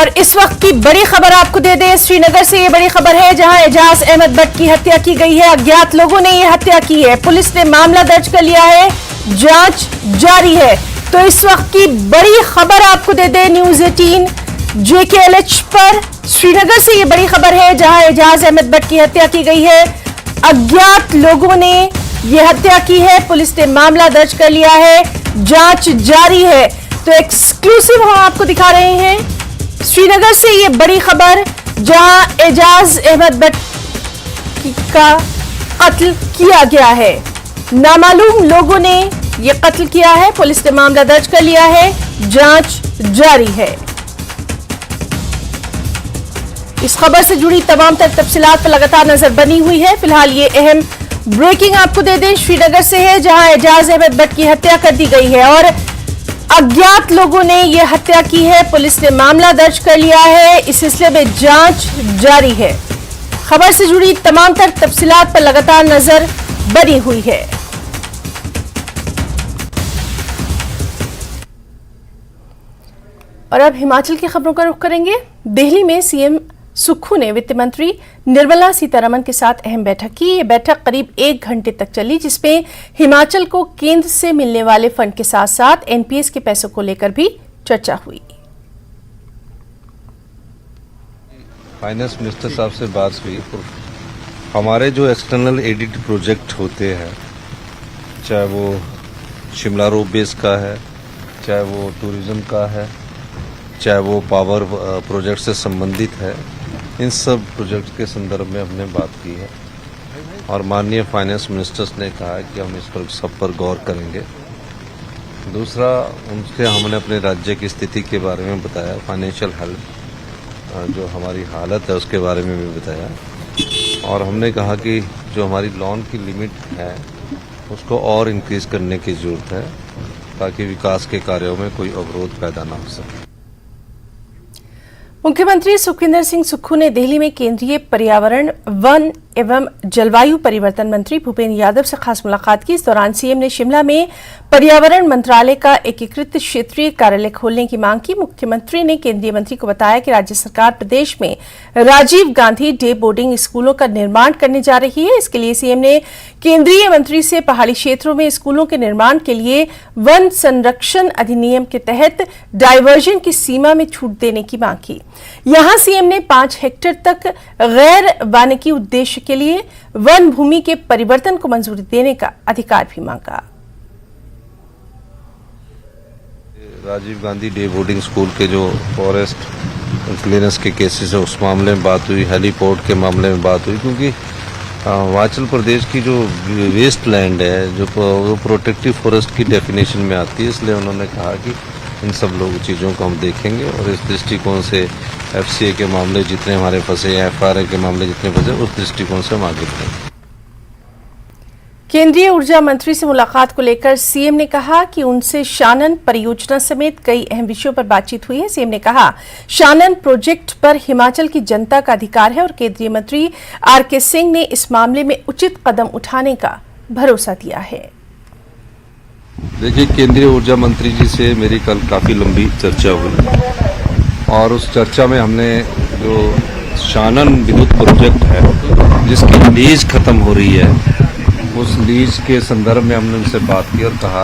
और इस वक्त की बड़ी खबर आपको दे दें, श्रीनगर से ये बड़ी खबर है जहां एजाज अहमद भट्ट की हत्या की गई है। अज्ञात लोगों ने ये हत्या की है। पुलिस ने मामला दर्ज कर लिया है, जांच जारी है। तो इस वक्त की बड़ी खबर आपको दे दें न्यूज 18 JKLH पर। श्रीनगर से ये बड़ी खबर है जहां एजाज अहमद भट्ट की हत्या की गई है। अज्ञात लोगों ने ये हत्या की है। पुलिस ने मामला दर्ज कर लिया है, जांच जारी है। तो एक्सक्लूसिव हम आपको दिखा रहे हैं श्रीनगर से ये बड़ी खबर जहां एजाज अहमद भट्ट का कत्ल किया गया है। नामालूम लोगों ने ये कत्ल किया है। पुलिस ने मामला दर्ज कर लिया है, जांच जारी है। इस खबर से जुड़ी तमाम तफसीलात पर लगातार नजर बनी हुई है। फिलहाल ये अहम ब्रेकिंग आपको दे दें, श्रीनगर से है जहां एजाज अहमद भट्ट की हत्या कर दी गई है और अज्ञात लोगों ने यह हत्या की है। पुलिस ने मामला दर्ज कर लिया है। इस सिलसिले में जांच जारी है। खबर से जुड़ी तमाम तफसीलात पर लगातार नजर बनी हुई है। और अब हिमाचल की खबरों का रुख करेंगे। दिल्ली में सीएम सुक्खू ने वित्त मंत्री निर्मला सीतारमण के साथ अहम बैठक की। ये बैठक करीब 1 घंटे तक चली, जिसमें हिमाचल को केंद्र से मिलने वाले फंड के साथ साथ एनपीएस के पैसों को लेकर भी चर्चा हुई। फाइनेंस मिनिस्टर साहब से बात हुई। हमारे जो एक्सटर्नल एडिट प्रोजेक्ट होते हैं, चाहे वो शिमला रोप बेस का है, चाहे वो टूरिज्म का है, चाहे वो पावर प्रोजेक्ट से संबंधित है, इन सब प्रोजेक्ट के संदर्भ में हमने बात की है और माननीय फाइनेंस मिनिस्टर्स ने कहा है कि हम इस पर सब पर गौर करेंगे। दूसरा, उनसे हमने अपने राज्य की स्थिति के बारे में बताया, फाइनेंशियल हेल्थ जो हमारी हालत है उसके बारे में भी बताया और हमने कहा कि जो हमारी लोन की लिमिट है उसको और इंक्रीज करने की ज़रूरत है ताकि विकास के कार्यों में कोई अवरोध पैदा ना हो सके। मुख्यमंत्री सुखविंदर सिंह सुक्खू ने दिल्ली में केंद्रीय पर्यावरण, वन एवं जलवायु परिवर्तन मंत्री भूपेंद्र यादव से खास मुलाकात की। इस दौरान सीएम ने शिमला में पर्यावरण मंत्रालय का एकीकृत क्षेत्रीय कार्यालय खोलने की मांग की। मुख्यमंत्री ने केंद्रीय मंत्री को बताया कि राज्य सरकार प्रदेश में राजीव गांधी डे बोर्डिंग स्कूलों का निर्माण करने जा रही है। इसके लिए सीएम ने केंद्रीय मंत्री से पहाड़ी क्षेत्रों में स्कूलों के निर्माण के लिए वन संरक्षण अधिनियम के तहत डायवर्जन की सीमा में छूट देने की मांग की। यहां सीएम ने 5 हेक्टेयर तक गैर वानिकी उद्देश्य के लिए वन भूमि के परिवर्तन को मंजूरी देने का अधिकार भी मांगा। Rajiv Gandhi day boarding school के जो फॉरेस्ट क्लियरेंस के केसेस है उस मामले में बात हुई, हेलीपोर्ट के मामले में बात हुई, क्योंकि हिमाचल प्रदेश की जो वेस्ट लैंड है जो प्रोटेक्टिव फॉरेस्ट की डेफिनेशन में आती है, इसलिए उन्होंने कहा कि इन सब लोग चीज़ों को हम देखेंगे और इस दृष्टिकोण से एफसीए के मामले जितने हमारे फंसे, एफआरए के मामले जितने फंसे, उस दृष्टिकोण से हम आगे बढ़ेंगे। केंद्रीय ऊर्जा मंत्री से मुलाकात को लेकर सीएम ने कहा कि उनसे शानन परियोजना समेत कई अहम विषयों पर बातचीत हुई है। सीएम ने कहा, शानन प्रोजेक्ट पर हिमाचल की जनता का अधिकार है और केंद्रीय मंत्री आरके सिंह ने इस मामले में उचित कदम उठाने का भरोसा दिया है। देखिए, केंद्रीय ऊर्जा मंत्री जी से मेरी कल काफ़ी लंबी चर्चा हुई और उस चर्चा में हमने जो शानन विद्युत प्रोजेक्ट है जिसकी लीज खत्म हो रही है, उस लीज के संदर्भ में हमने उनसे बात की और कहा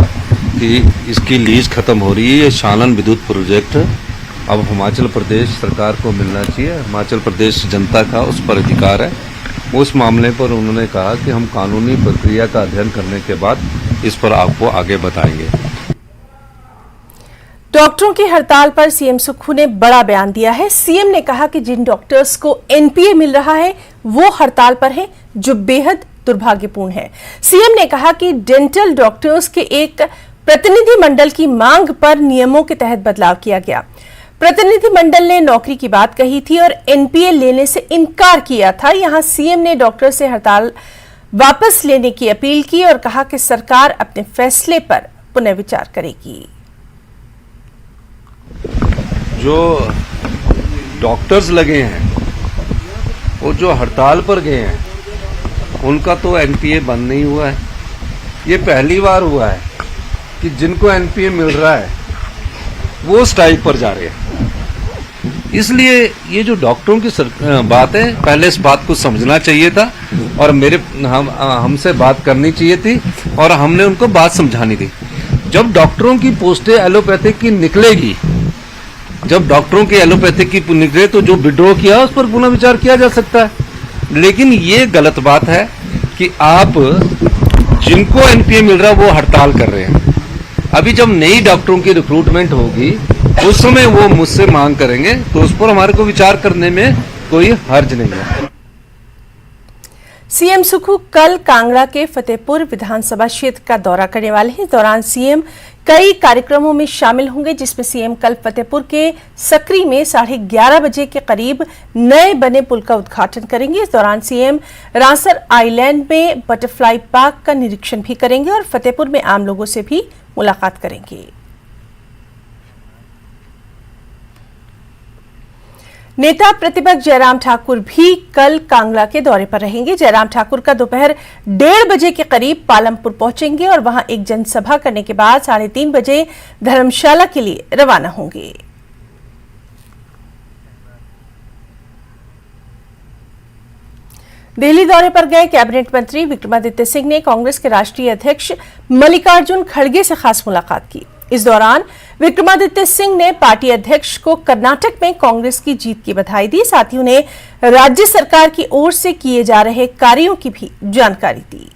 कि इसकी लीज खत्म हो रही है, ये शानन विद्युत प्रोजेक्ट अब हिमाचल प्रदेश सरकार को मिलना चाहिए, हिमाचल प्रदेश जनता का उस पर अधिकार है। उस मामले पर उन्होंने कहा कि हम कानूनी प्रक्रिया का अध्ययन करने के बाद इस पर आपको आगे बताएंगे। डॉक्टरों की हड़ताल पर सीएम सुक्खू ने बड़ा बयान दिया है। सीएम ने कहा कि जिन डॉक्टर्स को एनपीए मिल रहा है वो हड़ताल पर हैं, जो बेहद दुर्भाग्यपूर्ण है। सीएम ने कहा कि डेंटल डॉक्टर्स के एक प्रतिनिधि मंडल की मांग पर नियमों के तहत बदलाव किया गया। प्रतिनिधि मंडल ने नौकरी की बात कही थी और एनपीए लेने से इनकार किया था। यहां सीएम ने डॉक्टर से हड़ताल वापस लेने की अपील की और कहा कि सरकार अपने फैसले पर पुनर्विचार करेगी। जो डॉक्टर्स लगे हैं वो जो हड़ताल पर गए हैं उनका तो एनपीए बंद नहीं हुआ है। ये पहली बार हुआ है कि जिनको एनपीए मिल रहा है वो स्ट्राइक पर जा रहे हैं। इसलिए ये जो डॉक्टरों की बात है, पहले इस बात को समझना चाहिए था और हमसे बात करनी चाहिए थी और हमने उनको बात समझानी थी। जब डॉक्टरों की पोस्टें एलोपैथिक की निकलेगी, जब डॉक्टरों की एलोपैथिक की निकले तो जो विड्रॉ किया उस पर पुनः विचार किया जा सकता है। लेकिन ये गलत बात है कि आप जिनको एनपीए मिल रहा है वो हड़ताल कर रहे हैं। अभी जब नई डॉक्टरों की रिक्रूटमेंट होगी उस समय वो मुझसे मांग करेंगे तो उस पर हमारे को विचार करने में कोई हर्ज नहीं है। सीएम सुक्खू कल कांगड़ा के फतेहपुर विधानसभा क्षेत्र का दौरा करने वाले हैं। इस दौरान सीएम कई कार्यक्रमों में शामिल होंगे, जिसमें सीएम कल फतेहपुर के सकरी में 11:30 बजे के करीब नए बने पुल का उद्घाटन करेंगे। इस दौरान सीएम रांसर आइलैंड में बटरफ्लाई पार्क का निरीक्षण भी करेंगे और फतेहपुर में आम लोगों से भी मुलाकात करेंगे। नेता प्रतिपक्ष जयराम ठाकुर भी कल कांगड़ा के दौरे पर रहेंगे। जयराम ठाकुर का दोपहर 1:30 बजे के करीब पालमपुर पहुंचेंगे और वहां एक जनसभा करने के बाद 3:30 बजे धर्मशाला के लिए रवाना होंगे। दिल्ली दौरे पर गए कैबिनेट मंत्री विक्रमादित्य सिंह ने कांग्रेस के राष्ट्रीय अध्यक्ष मल्लिकार्जुन खड़गे से खास मुलाकात की। इस दौरान विक्रमादित्य सिंह ने पार्टी अध्यक्ष को कर्नाटक में कांग्रेस की जीत की बधाई दी, साथ ही उन्हें राज्य सरकार की ओर से किए जा रहे कार्यों की भी जानकारी दी।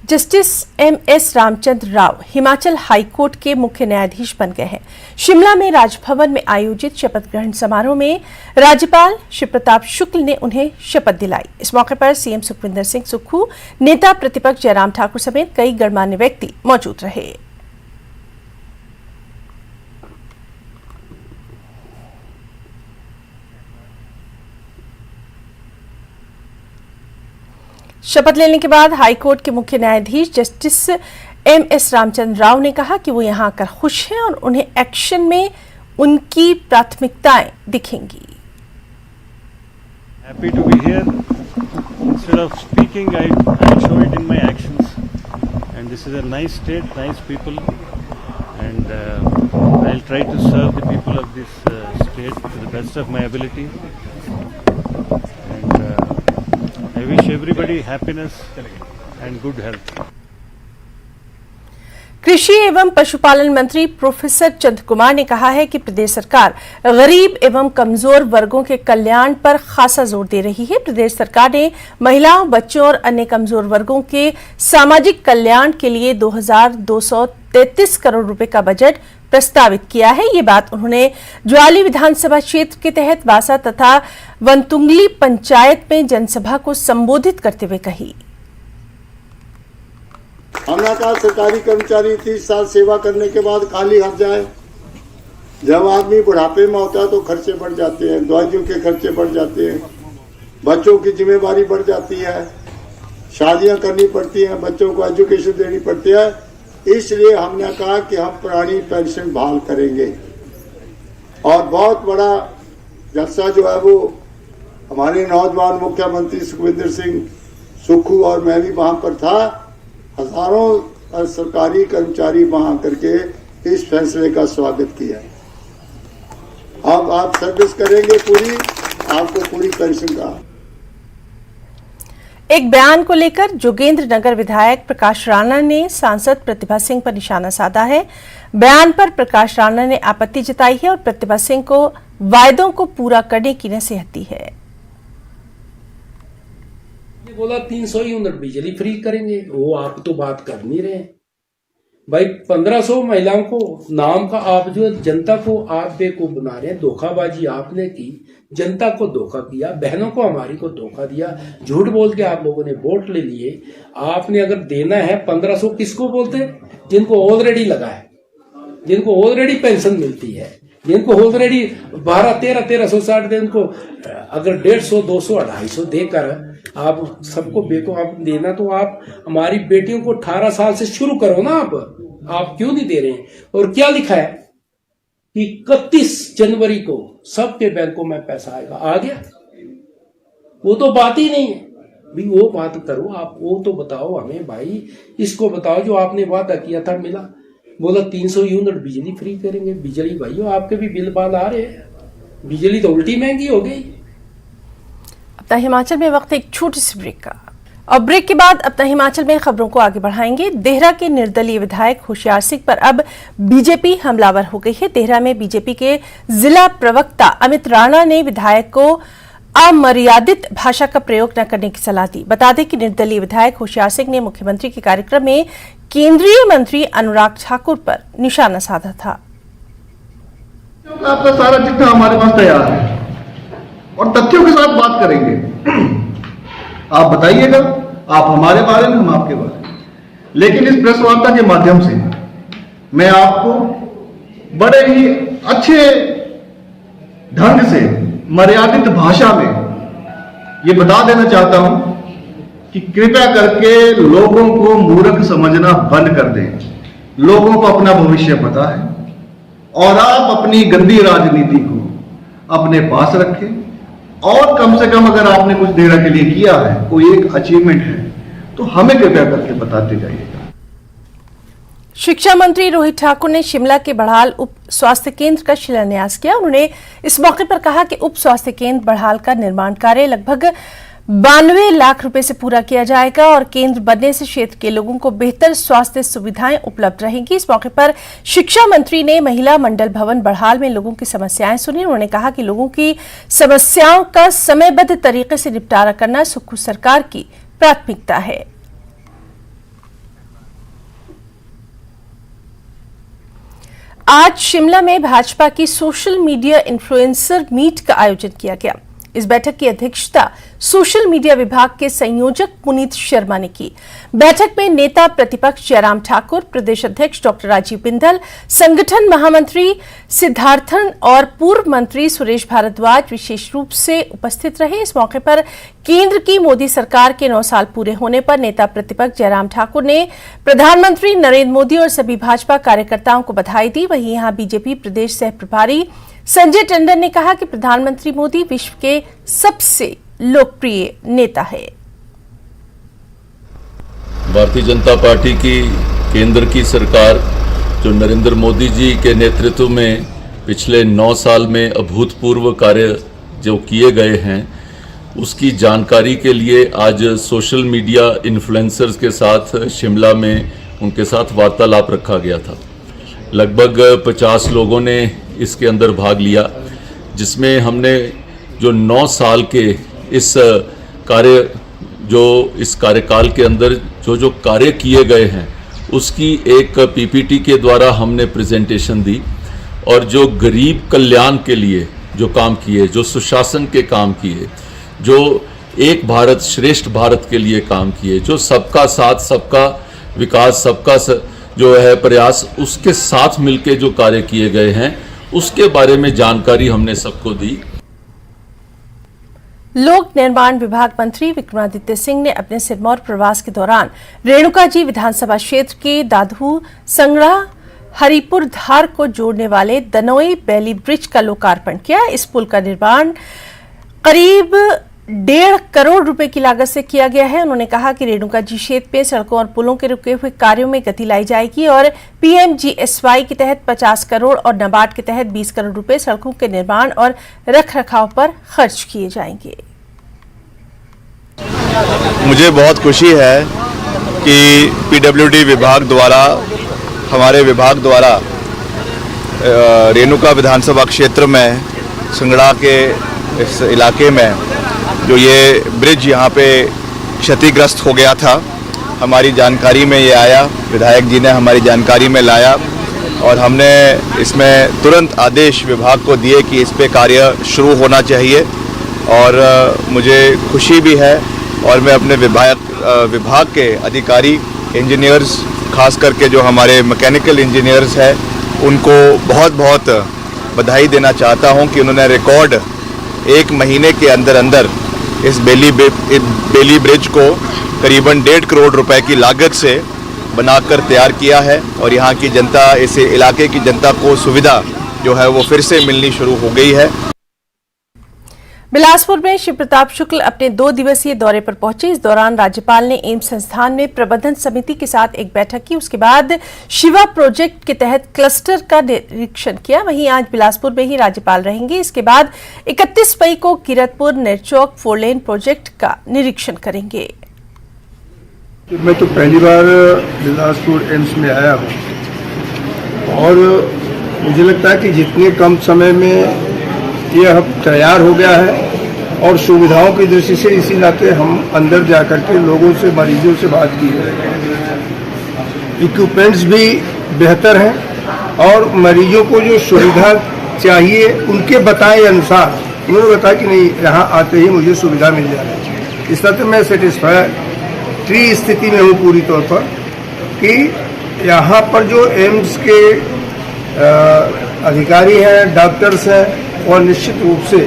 Justice MS Ramachandra Rao Himachal high court के मुख्य न्यायाधीश बन गए हैं। शिमला में राजभवन में आयोजित शपथ ग्रहण समारोह में राज्यपाल शिव प्रताप शुक्ल ने उन्हें शपथ दिलाई। इस मौके पर सीएम सुखविंदर सिंह सुक्खू, नेता प्रतिपक्ष जयराम ठाकुर समेत कई गणमान्य व्यक्ति मौजूद रहे। शपथ लेने के बाद हाईकोर्ट के मुख्य न्यायाधीश जस्टिस एमएस रामचंद्र राव ने कहा कि वो यहां आकर खुश हैं और उन्हें एक्शन में उनकी प्राथमिकताएं दिखेंगी। Happy to be here. Instead of speaking, I'll show it in my actions. And this is a nice state, nice people, and I'll try to serve the people of this state to the best of my ability. And I wish everybody happiness and good health. कृषि एवं पशुपालन मंत्री professor चंद्र कुमार ने कहा है कि प्रदेश सरकार गरीब एवं कमजोर वर्गों के कल्याण पर खासा जोर दे रही है। प्रदेश सरकार ने महिलाओं, बच्चों और अन्य कमजोर वर्गों के सामाजिक कल्याण के लिए 2233 करोड़ रुपए का बजट प्रस्तावित किया है। ये बात उन्होंने ज्वाली विधानसभा क्षेत्र के तहत बासा तथा वनतुंगली पंचायत में जनसभा को संबोधित करते हुए कही। हमने कहा सरकारी कर्मचारी 30 साल सेवा करने के बाद खाली हट जाए। जब आदमी बुढ़ापे में होता है तो खर्चे बढ़ जाते हैं, दवाइयों के खर्चे बढ़ जाते हैं, बच्चों की जिम्मेवारी बढ़ जाती है, शादियां करनी पड़ती हैं, बच्चों को एजुकेशन देनी पड़ती है। इसलिए हमने कहा कि हम पुरानी पेंशन बहाल करेंगे। और बहुत बड़ा जलसा जो है वो हमारे नौजवान मुख्यमंत्री सुखविंदर सिंह सुक्खू और मैं भी वहां पर था। हजारों सरकारी कर्मचारी वहां करके इस फैसले का स्वागत किया। अब आप सर्विस करेंगे पूरी, आपको पूरी पेंशन का। एक बयान को लेकर जोगेंद्र नगर विधायक प्रकाश राणा ने सांसद प्रतिभा सिंह पर निशाना साधा है। बयान पर प्रकाश राणा ने आपत्ति जताई है और प्रतिभा सिंह को वायदों को पूरा करने की नसीहत दी है। बोला 300 यूनिट बिजली फ्री करेंगे, वो आप तो बात कर नहीं रहे भाई। 1500 महिलाओं को नाम का आप जो जनता को आप बेवकूफ बना रहे हैं। धोखाबाजी आपने की, जनता को धोखा किया, बहनों को हमारी को धोखा दिया, झूठ बोल के आप लोगों ने वोट ले लिए। आपने अगर देना है 1500 किसको बोलते हैं? जिनको ऑलरेडी लगा है, जिनको ऑलरेडी पेंशन मिलती है, जिनको ऑलरेडी 1360 दिन को अगर 150, 200, 250 देकर आप सबको बेको आप देना, तो आप हमारी बेटियों को 18 साल से शुरू करो ना। आप क्यों नहीं दे रहे हैं? और क्या लिखा है कि 31 जनवरी को सबके बैंकों में पैसा आएगा। आ गया? वो तो बात ही नहीं है भाई। वो बात करो आप, वो तो बताओ हमें भाई। इसको बताओ जो आपने वादा किया था मिला। बोला 300 यूनिट बिजली फ्री करेंगे। बिजली भाइयों आपके भी बिल बाल आ रहे हैं, बिजली तो उल्टी महंगी हो गई। अपना हिमाचल में वक्त एक छोटी सी ब्रेक का, और ब्रेक के बाद अपना हिमाचल में खबरों को आगे बढ़ाएंगे। देहरा के निर्दलीय विधायक होशियार सिंह पर अब बीजेपी हमलावर हो गई है। देहरा में बीजेपी के जिला प्रवक्ता अमित राणा ने विधायक को अमर्यादित भाषा का प्रयोग न करने की सलाह दी। बता दें कि निर्दलीय विधायक होशियार सिंह ने मुख्यमंत्री के कार्यक्रम में केंद्रीय मंत्री अनुराग ठाकुर पर निशाना साधा था। आपका सारा चिट्ठा हमारे पास तैयार है और तथ्यों के साथ बात करेंगे। आप बताइएगा, आप हमारे बारे में, हम आपके बारे में। लेकिन इस प्रेस वार्ता के माध्यम से मैं आपको बड़े ही अच्छे ढंग से मर्यादित भाषा में ये बता देना चाहता हूं कि कृपया करके लोगों को मूर्ख समझना बंद कर दें। लोगों को अपना भविष्य पता है और आप अपनी गंदी राजनीति को अपने पास रखें, और कम से कम अगर आपने कुछ देर के लिए किया है, कोई एक अचीवमेंट है, तो हमें कृपया करके बताते जाइएगा। शिक्षा मंत्री रोहित ठाकुर ने शिमला के बढ़ाल उप स्वास्थ्य केंद्र का शिलान्यास किया। उन्होंने इस मौके पर कहा कि उप स्वास्थ्य केंद्र बढ़ाल का निर्माण कार्य लगभग 92 लाख रुपए से पूरा किया जाएगा और केंद्र बनने से क्षेत्र के लोगों को बेहतर स्वास्थ्य सुविधाएं उपलब्ध रहेंगी। इस मौके पर शिक्षा मंत्री ने महिला मंडल भवन बढ़ाल में लोगों की समस्याएं सुनी। उन्होंने कहा कि लोगों की समस्याओं का समयबद्ध तरीके से निपटारा करना सुक्खू सरकार की प्राथमिकता है। आज शिमला में भाजपा की सोशल मीडिया इन्फ्लुएंसर मीट का आयोजन किया गया। इस बैठक की अध्यक्षता सोशल मीडिया विभाग के संयोजक पुनीत शर्मा ने की। बैठक में नेता प्रतिपक्ष जयराम ठाकुर, प्रदेश अध्यक्ष डॉक्टर राजीव बिंदल, संगठन महामंत्री सिद्धार्थन और पूर्व मंत्री सुरेश भारद्वाज विशेष रूप से उपस्थित रहे। इस मौके पर केंद्र की मोदी सरकार के 9 साल पूरे होने पर नेता प्रतिपक्ष जयराम ठाकुर ने प्रधानमंत्री नरेंद्र मोदी और सभी भाजपा कार्यकर्ताओं को बधाई दी। वहीं यहां बीजेपी प्रदेश सह प्रभारी संजय टंडन ने कहा कि प्रधानमंत्री मोदी विश्व के सबसे लोकप्रिय नेता है। भारतीय जनता पार्टी की केंद्र की सरकार जो नरेंद्र मोदी जी के नेतृत्व में पिछले 9 साल में अभूतपूर्व कार्य जो किए गए हैं, उसकी जानकारी के लिए आज सोशल मीडिया इन्फ्लुएंसर्स के साथ शिमला में उनके साथ वार्तालाप रखा गया था। लगभग 50 लोगों ने इसके अंदर भाग लिया, जिसमें हमने जो 9 साल के इस कार्यकाल के अंदर जो कार्य किए गए हैं उसकी एक पीपीटी के द्वारा हमने प्रेजेंटेशन दी, और जो गरीब कल्याण के लिए जो काम किए, जो सुशासन के काम किए, जो एक भारत श्रेष्ठ भारत के लिए काम किए, जो सबका साथ सबका विकास सबका जो है प्रयास, उसके साथ मिलके जो कार्य किए गए हैं उसके बारे में जानकारी हमने सबको दी। लोक निर्माण विभाग मंत्री विक्रमादित्य सिंह ने अपने सिरमौर प्रवास के दौरान रेणुकाजी विधानसभा क्षेत्र के दादू संगड़ा हरिपुर धार को जोड़ने वाले दनोई बैली ब्रिज का लोकार्पण किया। इस पुल का निर्माण करीब 1.5 करोड़ रुपए की लागत से किया गया है। उन्होंने कहा कि रेणुकाजी क्षेत्र में सड़कों और पुलों के रुके हुए कार्यों में गति लाई जाएगी और पीएमजीएसवाई के तहत 50 करोड़ और नाबार्ड के तहत 20 करोड़ रुपए सड़कों के निर्माण और रखरखाव पर खर्च किए जाएंगे। मुझे बहुत खुशी है कि पीडब्ल्यूडी विभाग द्वारा, हमारे विभाग द्वारा रेणुका विधानसभा क्षेत्र में संगड़ा के इस इलाके में जो ये ब्रिज यहाँ पे क्षतिग्रस्त हो गया था, हमारी जानकारी में ये आया, विधायक जी ने हमारी जानकारी में लाया और हमने इसमें तुरंत आदेश विभाग को दिए कि इस पे कार्य शुरू होना चाहिए। और मुझे खुशी भी है और मैं अपने विभाग के अधिकारी, इंजीनियर्स, खास करके जो हमारे मैकेनिकल इंजीनियर्स हैं, उनको बहुत बहुत बधाई देना चाहता हूं कि उन्होंने रिकॉर्ड 1 महीने के अंदर अंदर इस बेली ब्रिज को करीबन 1.5 करोड़ रुपए की लागत से बनाकर तैयार किया है और यहाँ की जनता, इस इलाके की जनता को सुविधा जो है वो फिर से मिलनी शुरू हो गई है। बिलासपुर में शिव प्रताप शुक्ल अपने 2 दिवसीय दौरे पर पहुंचे। इस दौरान राज्यपाल ने एम्स संस्थान में प्रबंधन समिति के साथ एक बैठक की। उसके बाद शिवा प्रोजेक्ट के तहत क्लस्टर का निरीक्षण किया। वहीं आज बिलासपुर में ही राज्यपाल रहेंगे। इसके बाद 31 मई को किरतपुर नेरचौक 4 लेन प्रोजेक्ट का निरीक्षण करेंगे। मैं तो पहली बार बिलासपुर एम्स में आया हूँ और मुझे लगता है कि जितने कम समय में यह तैयार हो गया है और सुविधाओं की दृष्टि से इसी नाते हम अंदर जाकर के लोगों से, मरीजों से बात की है। इक्विपमेंट्स भी बेहतर हैं और मरीजों को जो सुविधा चाहिए उनके बताए अनुसार उन्होंने बताया कि नहीं, यहाँ आते ही मुझे सुविधा मिल जाएगी। इस तरह से मैं सेटिस्फाइड स्थिति में हूँ पूरी तौर पर कि यहाँ पर जो एम्स के अधिकारी हैं, डॉक्टर्स हैं, और निश्चित रूप से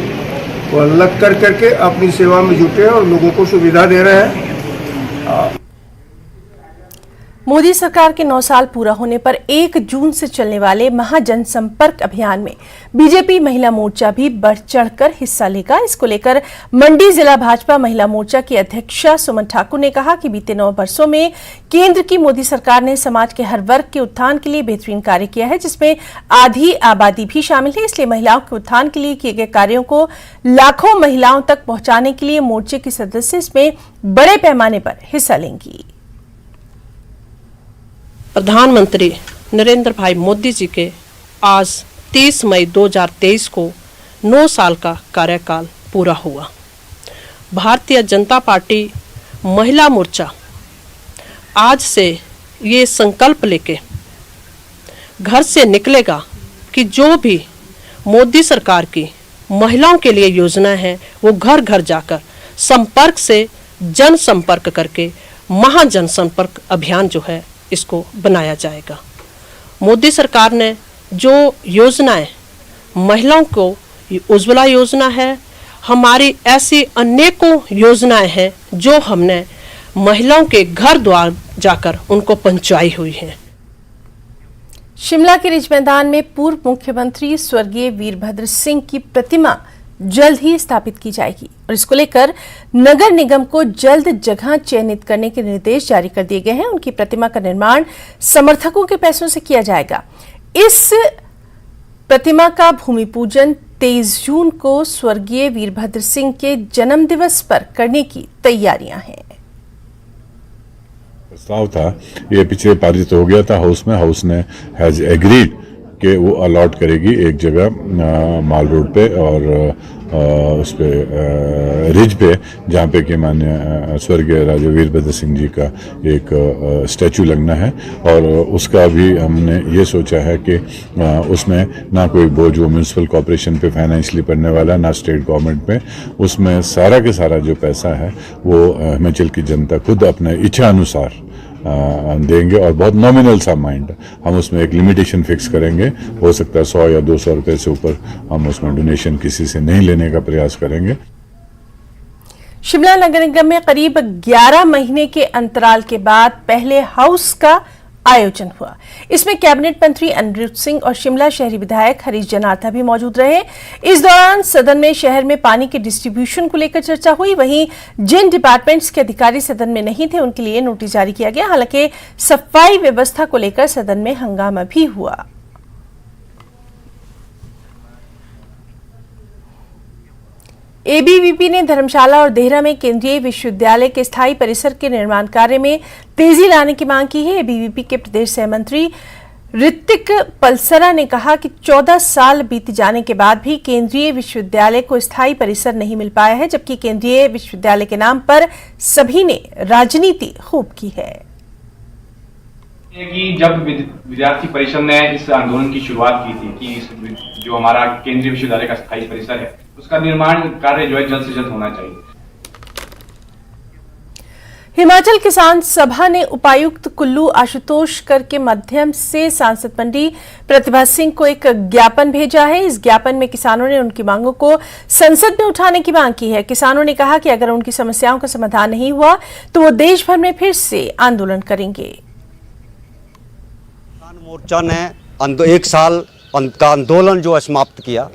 वो अलग कर करके अपनी सेवा में जुटे हैं और लोगों को सुविधा दे रहे हैं। मोदी सरकार के 9 साल पूरा होने पर 1 जून से चलने वाले महाजनसंपर्क अभियान में बीजेपी महिला मोर्चा भी बढ़ चढ़कर हिस्सा लेगा। इसको लेकर मंडी जिला भाजपा महिला मोर्चा की अध्यक्षा सुमन ठाकुर ने कहा कि बीते 9 वर्षों में केंद्र की मोदी सरकार ने समाज के हर वर्ग के उत्थान के लिए बेहतरीन कार्य किया है, जिसमें आधी आबादी भी शामिल है। इसलिए महिलाओं के उत्थान के लिए किए गए कार्यों को लाखों महिलाओं तक पहुंचाने के लिए मोर्चे के सदस्य इसमें बड़े पैमाने पर हिस्सा लेंगी। प्रधानमंत्री नरेंद्र भाई मोदी जी के आज 30 मई 2023 को 9 साल का कार्यकाल पूरा हुआ। भारतीय जनता पार्टी महिला मोर्चा आज से ये संकल्प लेके घर से निकलेगा कि जो भी मोदी सरकार की महिलाओं के लिए योजना है वो घर घर जाकर संपर्क से जनसंपर्क करके महाजनसंपर्क अभियान जो है इसको बनाया जाएगा। मोदी सरकार ने जो योजनाएं महिलाओं को, उज्ज्वला योजना है, हमारी ऐसी अनेकों योजनाएं हैं जो हमने महिलाओं के घर द्वार जाकर उनको पहुंचाई हुई हैं। शिमला के रिज मैदान में पूर्व मुख्यमंत्री स्वर्गीय वीरभद्र सिंह की प्रतिमा जल्द ही स्थापित की जाएगी और इसको लेकर नगर निगम को जल्द जगह चयनित करने के निर्देश जारी कर दिए गए हैं। उनकी प्रतिमा का निर्माण समर्थकों के पैसों से किया जाएगा। इस प्रतिमा का भूमि पूजन 23 जून को स्वर्गीय वीरभद्र सिंह के जन्म दिवस पर करने की तैयारियां हैं। प्रस्ताव था, ये पिछले पारित हो गया था हाउस में। हाउस ने हैज एग्रीड कि वो अलॉट करेगी एक जगह माल रोड पे और उस पे रिज पे, जहाँ पे कि माननीय स्वर्गीय राजा वीरभद्र सिंह जी का एक स्टैचू लगना है। और उसका भी हमने ये सोचा है कि उसमें ना कोई बोझ वो म्यूनसिपल कॉर्पोरेशन पे फाइनेंशियली पड़ने वाला, ना स्टेट गवर्नमेंट पे। उसमें सारा के सारा जो पैसा है वो हिमाचल की जनता खुद अपने इच्छा अनुसार देंगे और बहुत नॉमिनल सा अमाउंट हम उसमें एक लिमिटेशन फिक्स करेंगे। हो सकता है 100 या 200 रुपए से ऊपर हम उसमें डोनेशन किसी से नहीं लेने का प्रयास करेंगे। शिमला नगर निगम में करीब 11 महीने के अंतराल के बाद पहले हाउस का आयोजन हुआ। इसमें कैबिनेट मंत्री अनिरुद्ध सिंह और शिमला शहरी विधायक हरीश जनार्था भी मौजूद रहे। इस दौरान सदन में शहर में पानी के डिस्ट्रीब्यूशन को लेकर चर्चा हुई। वहीं जिन डिपार्टमेंट्स के अधिकारी सदन में नहीं थे उनके लिए नोटिस जारी किया गया। हालांकि सफाई व्यवस्था को लेकर सदन में हंगामा भी हुआ। एबीवीपी ने धर्मशाला और देहरा में केंद्रीय विश्वविद्यालय के स्थायी परिसर के निर्माण कार्य में तेजी लाने की मांग की है। एबीवीपी के प्रदेश सह मंत्री ऋतिक पलसरा ने कहा कि 14 साल बीत जाने के बाद भी केंद्रीय विश्वविद्यालय को स्थायी परिसर नहीं मिल पाया है, जबकि केंद्रीय विश्वविद्यालय के नाम पर सभी ने राजनीति खूब की है। कि जब विद्यार्थी परिषद ने इस आंदोलन की शुरुआत की थी कि जो हमारा केंद्रीय विश्वविद्यालय का स्थायी परिसर है उसका निर्माण कार्य जो है जल्द से जल्द होना चाहिए। हिमाचल किसान सभा ने उपायुक्त कुल्लू आशुतोष कर के माध्यम से सांसद मंत्री प्रतिभा सिंह को एक ज्ञापन भेजा है। इस ज्ञापन में किसानों ने उनकी मांगों को संसद में उठाने की मांग की है। किसानों ने कहा कि अगर उनकी समस्याओं का समाधान नहीं हुआ तो वो देश भर में फिर से आंदोलन करेंगे। किसान मोर्चा ने 1 साल का आंदोलन जो समाप्त किया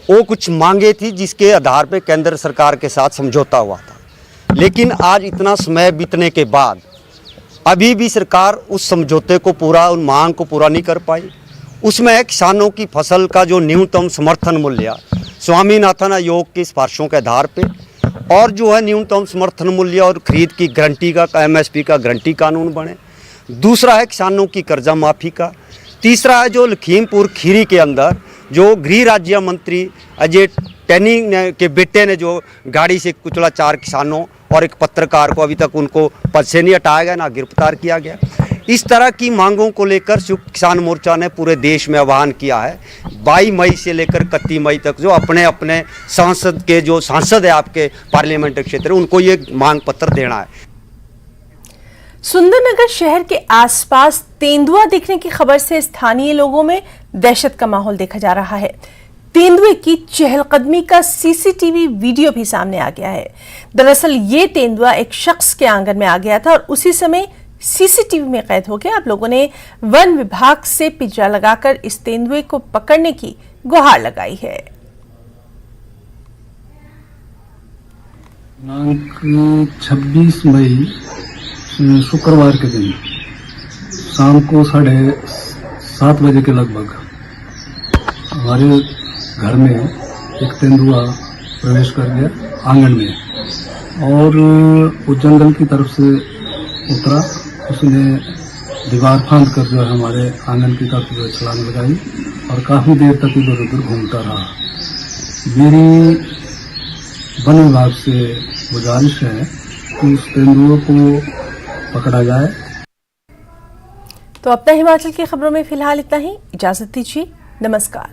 वो कुछ मांगे थी जिसके आधार पे केंद्र सरकार के साथ समझौता हुआ था। लेकिन आज इतना समय बीतने के बाद अभी भी सरकार उस समझौते को पूरा, उन मांग को पूरा नहीं कर पाई। उसमें किसानों की फसल का जो न्यूनतम समर्थन मूल्य स्वामीनाथन आयोग की सिफारिशों के आधार पे, और जो है न्यूनतम समर्थन मूल्य और खरीद की गारंटी का MSP का गारंटी कानून बने। दूसरा है किसानों की कर्जा माफ़ी का। तीसरा है जो लखीमपुर खीरी के अंदर जो गृह राज्य मंत्री अजय टैनी के बेटे ने जो गाड़ी से कुचला 4 किसानों और एक पत्रकार को अभी तक उनको पद से नहीं हटाया गया, ना गिरफ्तार किया गया। इस तरह की मांगों को लेकर संयुक्त किसान मोर्चा ने पूरे देश में आह्वान किया है। 22 मई से लेकर 31 मई तक जो अपने अपने सांसद के जो सांसद है आपके पार्लियामेंट्री क्षेत्र, उनको ये मांग पत्र देना है। सुंदरनगर शहर के आसपास तेंदुआ दिखने की खबर से स्थानीय लोगों में दहशत का माहौल देखा जा रहा है। तेंदुए की चहलकदमी का CCTV वीडियो भी सामने आ गया है। दरअसल ये तेंदुआ एक शख्स के आंगन में आ गया था और उसी समय CCTV में कैद हो गया। अब लोगों ने वन विभाग से पिंजरा लगाकर इस तेंदुए को पकड़ने की गुहार लगाई है। दिनांक 26 मई शुक्रवार के दिन शाम को 7:30 बजे के लगभग हमारे घर में एक तेंदुआ प्रवेश कर गया आंगन में, और वो जंगल की तरफ से उतरा। उसने दीवार फांद कर जो है हमारे आंगन की तरफ जो छलांग लगाई और काफी देर तक इधर उधर घूमता रहा। मेरी वन विभाग से गुजारिश है कि उस तेंदुए को पकड़ा जाए। तो अब तक हिमाचल की खबरों में फिलहाल इतना ही। इजाजत दीजिए, नमस्कार।